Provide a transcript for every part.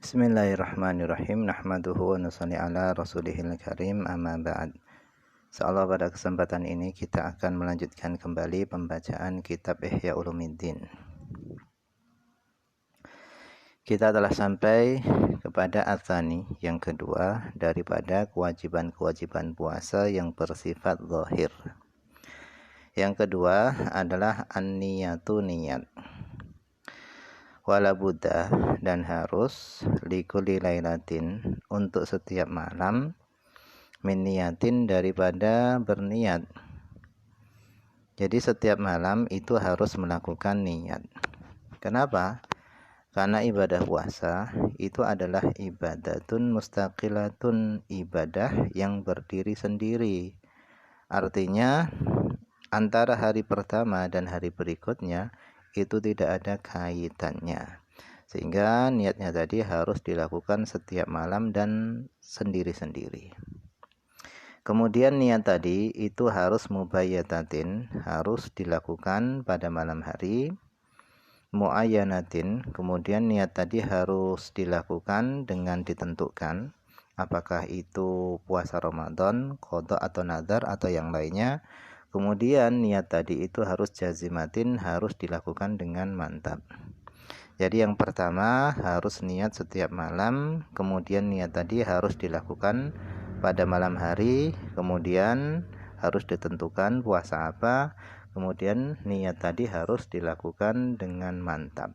Bismillahirrahmanirrahim. Nahmaduhu wa nusalli ala rasulihil karim, amma ba'd. Insyaallah pada kesempatan ini kita akan melanjutkan kembali pembacaan kitab Ihya Ulumuddin. Kita telah sampai kepada ats-tsani, yang kedua daripada kewajiban-kewajiban puasa yang bersifat zahir. Yang kedua adalah an-niyatu, niyat. Wala budda, dan harus likulli lailatin, untuk setiap malam, min niyatin, daripada berniat. Jadi setiap malam itu harus melakukan niat. Kenapa? Karena ibadah puasa itu adalah ibadatun mustaqilatun, ibadah yang berdiri sendiri. Artinya antara hari pertama dan hari berikutnya itu tidak ada kaitannya, sehingga niatnya tadi harus dilakukan setiap malam dan sendiri-sendiri. Kemudian niat tadi itu harus mubayyatatin, harus dilakukan pada malam hari. Muayyanatin, kemudian niat tadi harus dilakukan dengan ditentukan, apakah itu puasa Ramadan, qada atau nazar atau yang lainnya. Kemudian niat tadi itu harus jazimatin, harus dilakukan dengan mantap. Jadi yang pertama harus niat setiap malam, kemudian niat tadi harus dilakukan pada malam hari, kemudian harus ditentukan puasa apa, kemudian niat tadi harus dilakukan dengan mantap.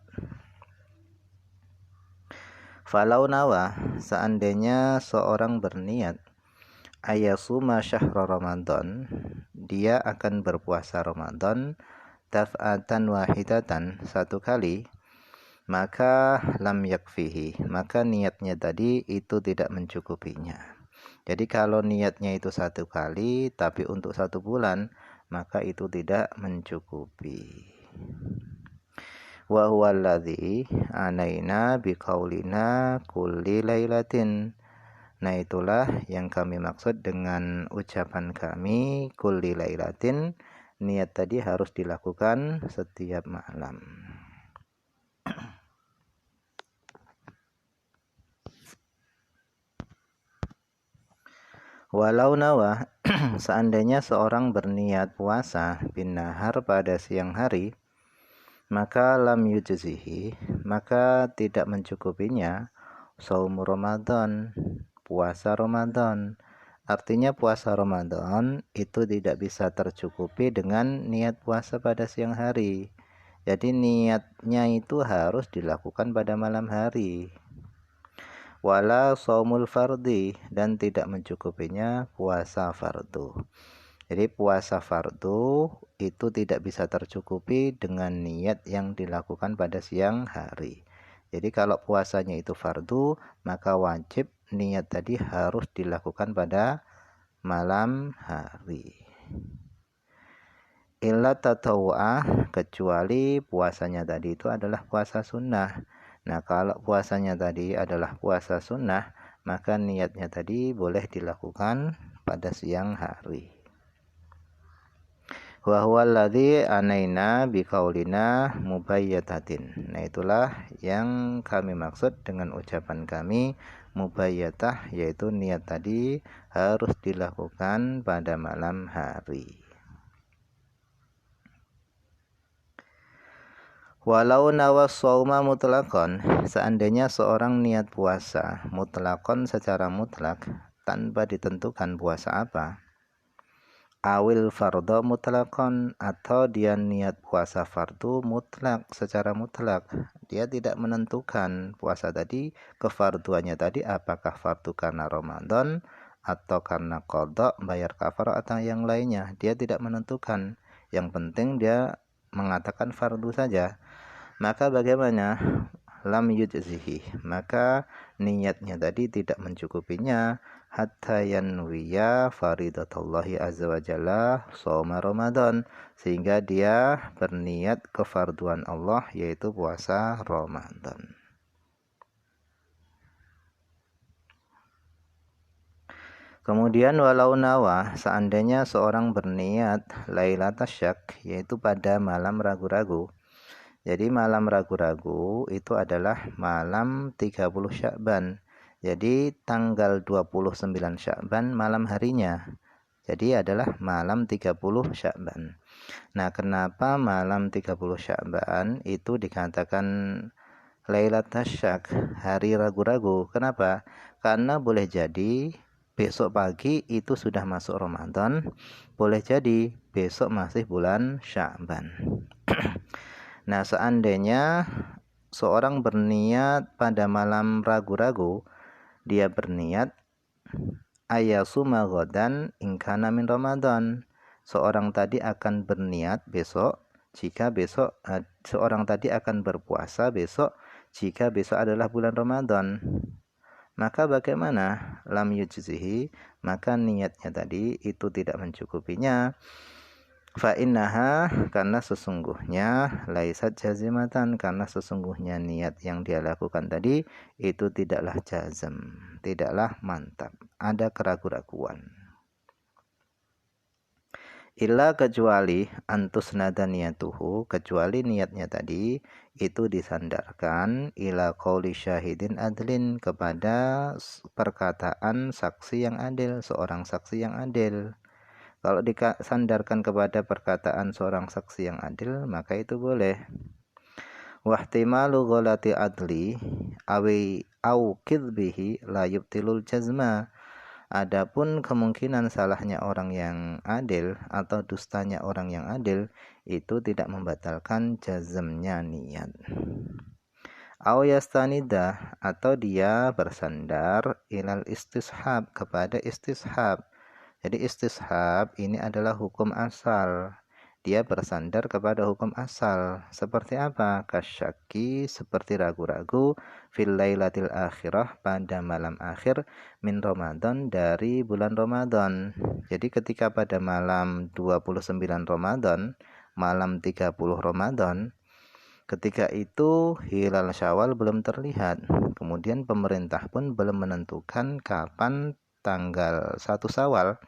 Falau nawa, seandainya seorang berniat ayasuma syahra Ramadan, dia akan berpuasa Ramadan daf'atan wahidatan, satu kali, maka lam yakfihi, maka niatnya tadi itu tidak mencukupinya. Jadi kalau niatnya itu satu kali tapi untuk 1 bulan, maka itu tidak mencukupi. Wa huwa alladzi anaina biqaulina kulli lailatin. Nah, itulah yang kami maksud dengan ucapan kami kulli lailatin, niat tadi harus dilakukan setiap malam. Walau nawa, seandainya seorang berniat puasa bin nahar pada siang hari, maka lam yujzihi, maka tidak mencukupinya shaum Ramadan, puasa Ramadan. Artinya puasa Ramadan itu tidak bisa tercukupi dengan niat puasa pada siang hari. Jadi niatnya itu harus dilakukan pada malam hari. Wala shaumul fardi, dan tidak mencukupinya puasa fardu. Jadi puasa fardu itu tidak bisa tercukupi dengan niat yang dilakukan pada siang hari. Jadi kalau puasanya itu fardu, maka wajib niat tadi harus dilakukan pada malam hari. Illa tatawu'ah, kecuali puasanya tadi itu adalah puasa sunnah. Nah, kalau puasanya tadi adalah puasa sunnah, maka niatnya tadi boleh dilakukan pada siang hari. Wa huwa alladzi anaina biqaulina mubayyatatin. Nah, itulah yang kami maksud dengan ucapan kami mubayyatah, yaitu niat tadi harus dilakukan pada malam hari. Walau nawas shauma mutlaqan, seandainya seorang niat puasa mutlaqan, secara mutlak tanpa ditentukan puasa apa, awil fardhu mutlaqan, atau dia niat puasa fardu mutlak, secara mutlak, dia tidak menentukan puasa tadi, kefarduannya tadi apakah fardu karena Ramadan atau karena qada, bayar kafarah atau yang lainnya, dia tidak menentukan. Yang penting dia mengatakan fardu saja. Maka bagaimana? Lam yujzihi, maka niatnya tadi tidak mencukupinya hatta yanwiya faridatallahi azza wa jalla shauma Ramadan, sehingga dia berniat kefarduan Allah, yaitu puasa Ramadan. Kemudian walau nawa, seandainya seorang berniat lailatasyak, yaitu pada malam ragu-ragu, Jadi malam ragu-ragu itu adalah malam 30 Sya'ban. Jadi tanggal 29 Sya'ban malam harinya. Jadi adalah malam 30 Sya'ban. Nah, kenapa malam 30 Sya'ban itu dikatakan Lailatul Syak, hari ragu-ragu? Kenapa? Karena boleh jadi besok pagi itu sudah masuk Ramadan, boleh jadi besok masih bulan Sya'ban. Nah, seandainya seorang berniat pada malam ragu-ragu, dia berniat ayasuma ghadan ingkana min Ramadan. Seorang tadi akan berniat besok jika besok seorang tadi akan berpuasa besok jika besok adalah bulan Ramadan. Maka bagaimana? Lam yujzihi, maka niatnya tadi itu tidak mencukupinya. Fa innaha, karena sesungguhnya laisat jazimatan, karena sesungguhnya niat yang dia lakukan tadi itu tidaklah jazm, tidaklah mantap, ada keraguan-raguan. Illa, kecuali antus nada niyatuhu, kecuali niatnya tadi itu disandarkan ila qauli syahidin adlin, kepada perkataan saksi yang adil, seorang saksi yang adil. Kalau disandarkan kepada perkataan seorang saksi yang adil, maka itu boleh. Wahtimalu ghalati adli awi au kidbihi la yubtilul jazma. Adapun kemungkinan salahnya orang yang adil atau dustanya orang yang adil itu tidak membatalkan jazmnya niat. Au yastanida, atau dia bersandar ilal istishab, kepada istishab. Jadi istishab ini adalah hukum asal. Dia bersandar kepada hukum asal. Seperti apa? Kasyaki, seperti ragu-ragu, fil lailatil akhirah, pada malam akhir, min Ramadan, dari bulan Ramadan. Jadi ketika pada malam 29 Ramadan, malam 30 Ramadan, ketika itu hilal Syawal belum terlihat. Kemudian pemerintah pun belum menentukan kapan tanggal 1 Syawal.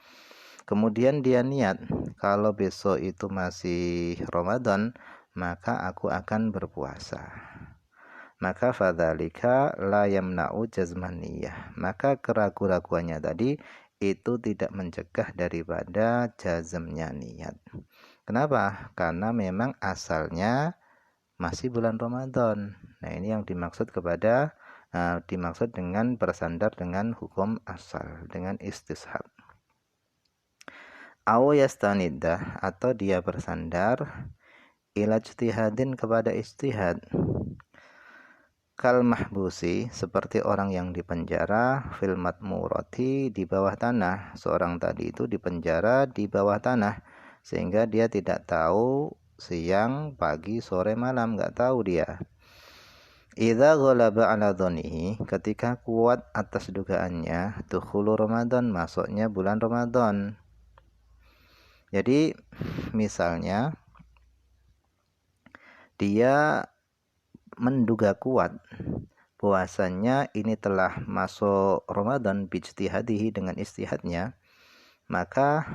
Kemudian dia niat, kalau besok itu masih Ramadan, maka aku akan berpuasa. Maka fadzalika la yamna'u jazman niyah. Maka keraguan-raguannya tadi itu tidak mencegah daripada jazmnya niat. Kenapa? Karena memang asalnya masih bulan Ramadan. Nah, ini yang dimaksud dimaksud dengan bersandar dengan hukum asal, dengan istishab. Aw yastanidah, atau dia bersandar ila ijtihadin, kepada ijtihad. Kal mahbusi, seperti orang yang dipenjara, fil matmurati, di bawah tanah. Seorang tadi itu dipenjara di bawah tanah, sehingga dia tidak tahu siang, pagi, sore, malam, nggak tahu dia. Idza ghalaba ala dhonihi, ketika kuat atas dugaannya, dukhulu Ramadan, masuknya bulan Ramadan. Jadi misalnya dia menduga kuat bahwasanya ini telah masuk Ramadan bijtihadihi, dengan istihadnya, maka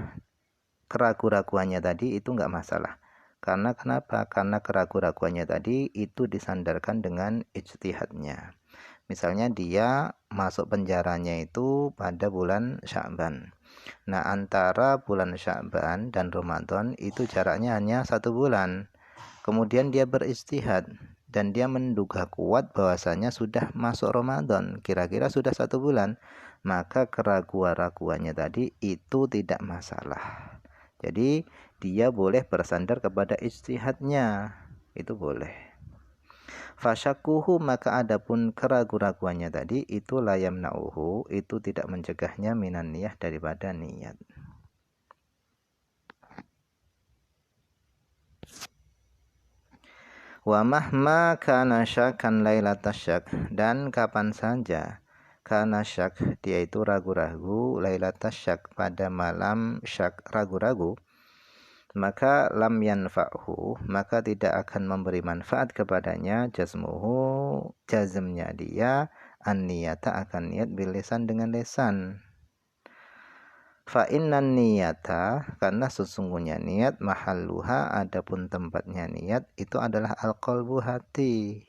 keraguan-raguannya tadi itu enggak masalah. Karena kenapa? Karena keraguan-raguannya tadi itu disandarkan dengan ijtihadnya. Misalnya dia masuk penjaranya itu pada bulan Sya'ban. Nah, antara bulan Sya'ban dan Ramadan itu jaraknya hanya 1 bulan. Kemudian dia beristihad dan dia menduga kuat bahwasanya sudah masuk Ramadan, kira-kira sudah 1 bulan. Maka keraguan-raguannya tadi itu tidak masalah. Jadi dia boleh bersandar kepada ijtihadnya, itu boleh. Fasyakuhu, maka adapun keraguan-raguannya tadi itu layam nauhu, itu tidak mencegahnya minan niyah, daripada niat. Wa mahma kana syakan lailatas syak, dan kapan saja kana syak, dia itu ragu-ragu, lailatas syak, pada malam syak, ragu-ragu, maka lam yanfa'hu, maka tidak akan memberi manfaat kepadanya jazmuhu, jazmnya dia, an niyata, akan niat bilisan, dengan lisan. Fa innan niyata, karena sesungguhnya niat mahalluha, adapun tempatnya niat itu adalah al-qalbu, hati.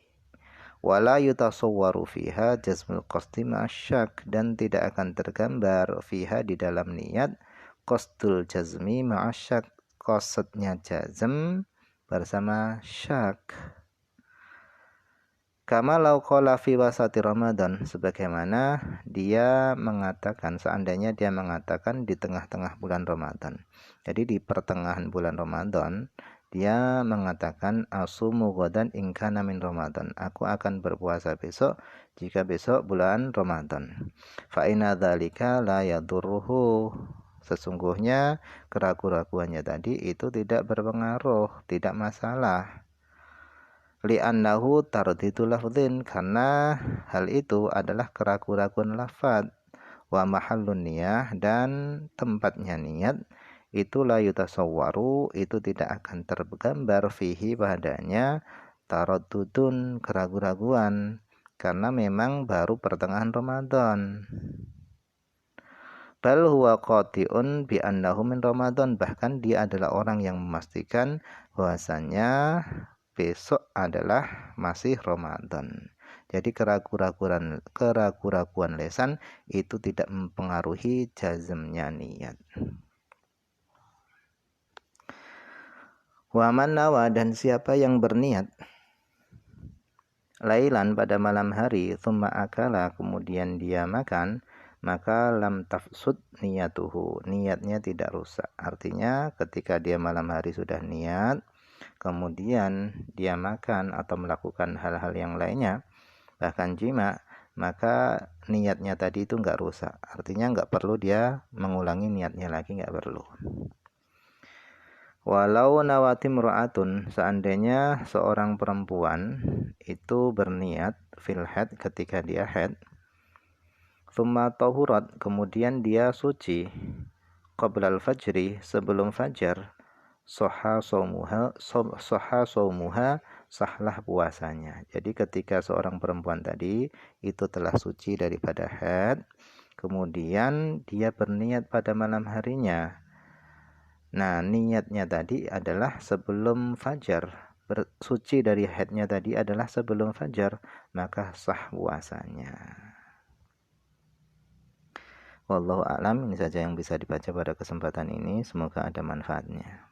Wala yutasawwaru fiha jazmul qasdi ma'asyak, dan tidak akan tergambar fiha di dalam niat qasdul jazmi ma'asyak, qasadnya jazm bersama syak. Kama lau qala fi wasati Ramadan, sebagaimana dia mengatakan, seandainya dia mengatakan di tengah-tengah bulan Ramadan. Jadi di pertengahan bulan Ramadan dia mengatakan asumu ghadan in kana min Ramadan. Aku akan berpuasa besok jika besok bulan Ramadan. Fa inna dzalika la yadurruhu. Sesungguhnya keraguan-raguannya tadi itu tidak berpengaruh, tidak masalah. Li'annahu tardidu lafdhin, karena hal itu adalah keraguan-raguan lafad. Wa mahallun niyah, dan tempatnya niat itu la yutasawwaru, itu tidak akan tergambar fihi padanya taraddudun, keraguan-raguan, karena memang baru pertengahan Ramadan. Bal huwa qati'un bi annahu min Ramadan, bahkan dia adalah orang yang memastikan bahwasanya besok adalah masih Ramadan. Jadi keraguan lesan itu tidak mempengaruhi jazmnya niat. Wa man nawa, dan siapa yang berniat lailan pada malam hari, tsumma akala, kemudian dia makan, maka lam tafsud niyatuhu, niatnya tidak rusak. Artinya ketika dia malam hari sudah niat, kemudian dia makan atau melakukan hal-hal yang lainnya, bahkan jima, maka niatnya tadi itu enggak rusak. Artinya enggak perlu dia mengulangi niatnya lagi, enggak perlu. Walau nawati mura'atun, seandainya seorang perempuan itu berniat fil haid, ketika dia haid, tsumma tahurat, kemudian dia suci, qablal fajri, sebelum fajar, soha saumuha, sahlah puasanya. Jadi ketika seorang perempuan tadi itu telah suci daripada haid, kemudian dia berniat pada malam harinya. Nah, niatnya tadi adalah sebelum fajar, suci dari haidnya tadi adalah sebelum fajar, maka sah puasanya. Wallahu a'lam. Ini saja yang bisa dibaca pada kesempatan ini, semoga ada manfaatnya.